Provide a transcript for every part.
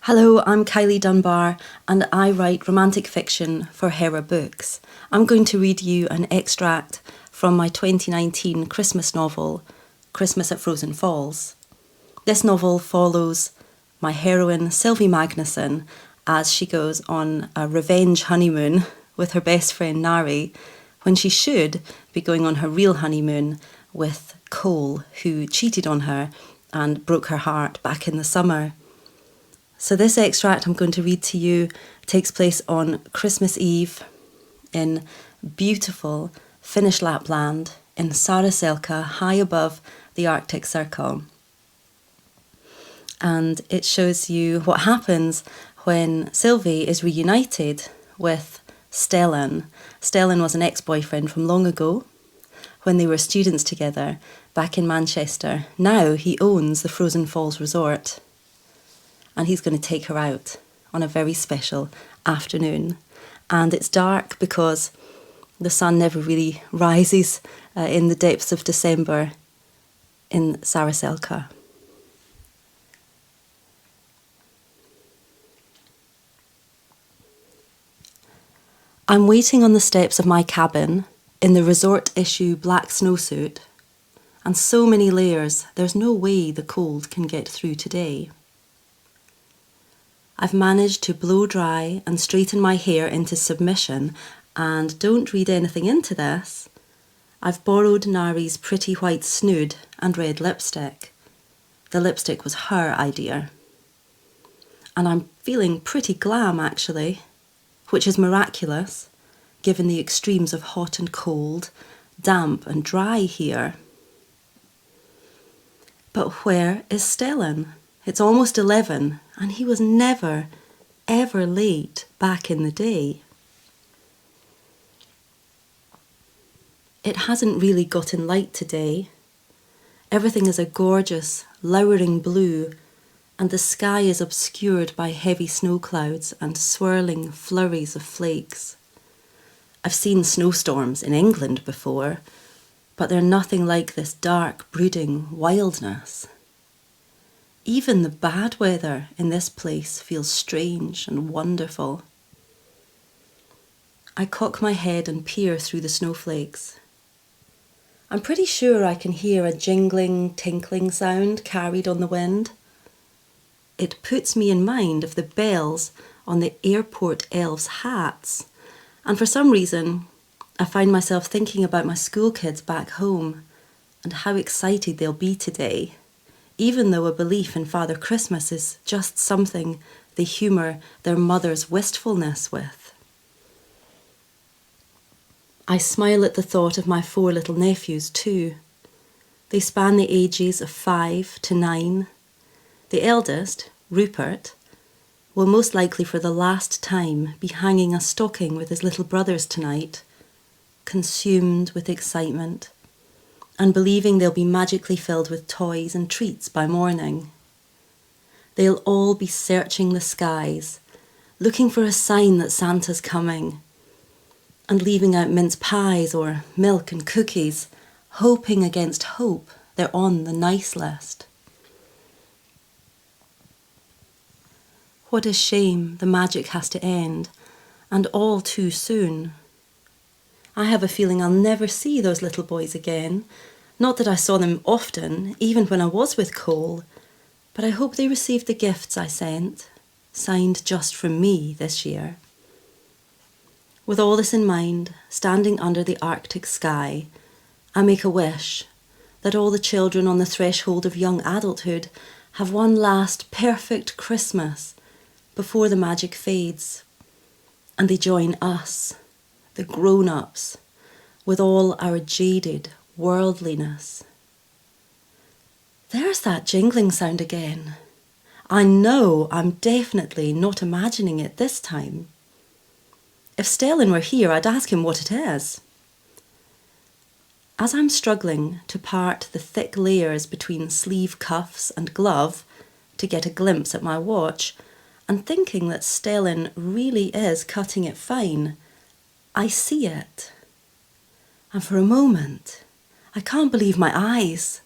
Hello, I'm Kiley Dunbar and I write romantic fiction for Hera Books. I'm going to read you an extract from my 2019 Christmas novel, Christmas at Frozen Falls. This novel follows my heroine, Sylvie Magnuson, as she goes on a revenge honeymoon with her best friend Nari, when she should be going on her real honeymoon with Cole, who cheated on her and broke her heart back in the summer. So this extract I'm going to read to you takes place on Christmas Eve in beautiful Finnish Lapland in Saraselka, high above the Arctic Circle. And it shows you what happens when Sylvie is reunited with Stellan. Stellan was an ex-boyfriend from long ago when they were students together back in Manchester. Now he owns the Frozen Falls Resort. And he's going to take her out on a very special afternoon. And it's dark because the sun never really rises in the depths of December in Saraselka. I'm waiting on the steps of my cabin in the resort-issue black snowsuit, and so many layers, there's no way the cold can get through today. I've managed to blow dry and straighten my hair into submission, and don't read anything into this. I've borrowed Nari's pretty white snood and red lipstick. The lipstick was her idea. And I'm feeling pretty glam actually, which is miraculous given the extremes of hot and cold, damp and dry here. But where is Stellan? It's almost 11, and he was never, ever late back in the day. It hasn't really gotten light today. Everything is a gorgeous, lowering blue, and the sky is obscured by heavy snow clouds and swirling flurries of flakes. I've seen snowstorms in England before, but they're nothing like this dark, brooding wildness. Even the bad weather in this place feels strange and wonderful. I cock my head and peer through the snowflakes. I'm pretty sure I can hear a jingling, tinkling sound carried on the wind. It puts me in mind of the bells on the airport elves' hats, and for some reason I find myself thinking about my school kids back home and how excited they'll be today, even though a belief in Father Christmas is just something they humour their mother's wistfulness with. I smile at the thought of my 4 little nephews too. They span the ages of 5 to 9. The eldest, Rupert, will most likely for the last time be hanging a stocking with his little brothers tonight, consumed with excitement, and believing they'll be magically filled with toys and treats by morning. They'll all be searching the skies, looking for a sign that Santa's coming, and leaving out mince pies or milk and cookies, hoping against hope they're on the nice list. What a shame the magic has to end, and all too soon. I have a feeling I'll never see those little boys again. Not that I saw them often, even when I was with Cole, but I hope they received the gifts I sent, signed just from me this year. With all this in mind, standing under the Arctic sky, I make a wish that all the children on the threshold of young adulthood have one last perfect Christmas before the magic fades, and they join us, the grown-ups, with all our jaded worldliness. There's that jingling sound again. I know I'm definitely not imagining it this time. If Stellan were here, I'd ask him what it is. As I'm struggling to part the thick layers between sleeve cuffs and glove to get a glimpse at my watch, and thinking that Stellan really is cutting it fine, I see it. And for a moment, I can't believe my eyes.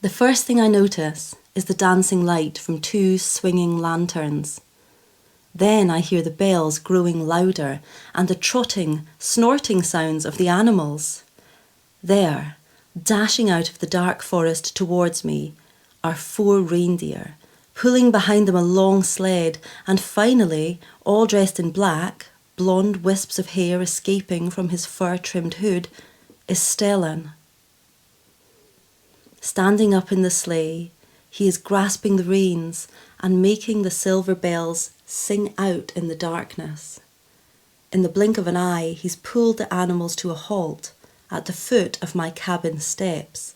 The first thing I notice is the dancing light from 2 swinging lanterns. Then I hear the bells growing louder and the trotting, snorting sounds of the animals. There, dashing out of the dark forest towards me, are 4 reindeer, pulling behind them a long sled, and finally, all dressed in black, blonde wisps of hair escaping from his fur-trimmed hood, is Stellan. Standing up in the sleigh, he is grasping the reins and making the silver bells sing out in the darkness. In the blink of an eye, he's pulled the animals to a halt at the foot of my cabin steps,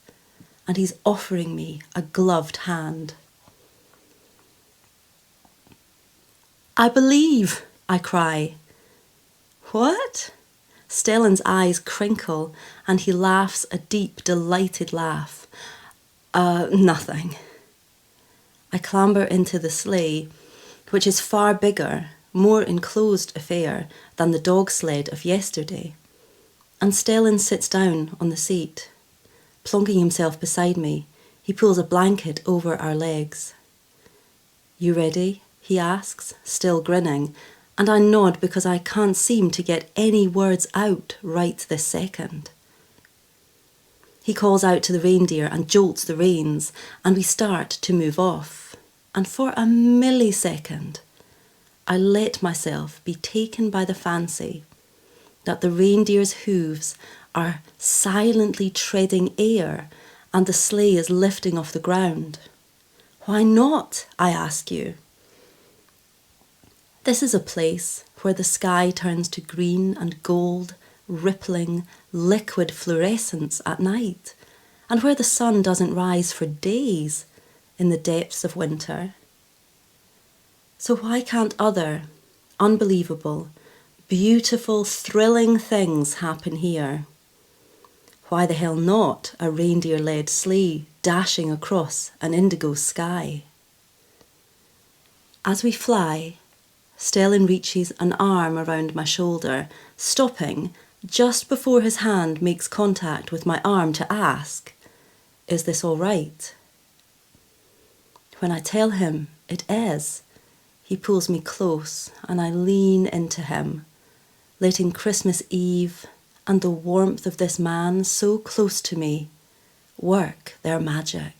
and he's offering me a gloved hand. "I believe," I cry. "What?" Stellan's eyes crinkle and he laughs a deep, delighted laugh. Nothing." I clamber into the sleigh, which is far bigger, more enclosed affair than the dog sled of yesterday, and Stellan sits down on the seat. Plonking himself beside me, he pulls a blanket over our legs. "You ready?" he asks, still grinning, and I nod because I can't seem to get any words out right this second. He calls out to the reindeer and jolts the reins, and we start to move off. And for a millisecond, I let myself be taken by the fancy that the reindeer's hooves are silently treading air and the sleigh is lifting off the ground. Why not, I ask you? This is a place where the sky turns to green and gold, rippling, liquid fluorescence at night, and where the sun doesn't rise for days in the depths of winter. So why can't other, unbelievable, beautiful, thrilling things happen here? Why the hell not a reindeer-led sleigh dashing across an indigo sky? As we fly, Stellan reaches an arm around my shoulder, stopping just before his hand makes contact with my arm to ask, "Is this all right?" When I tell him it is, he pulls me close and I lean into him, letting Christmas Eve and the warmth of this man so close to me work their magic.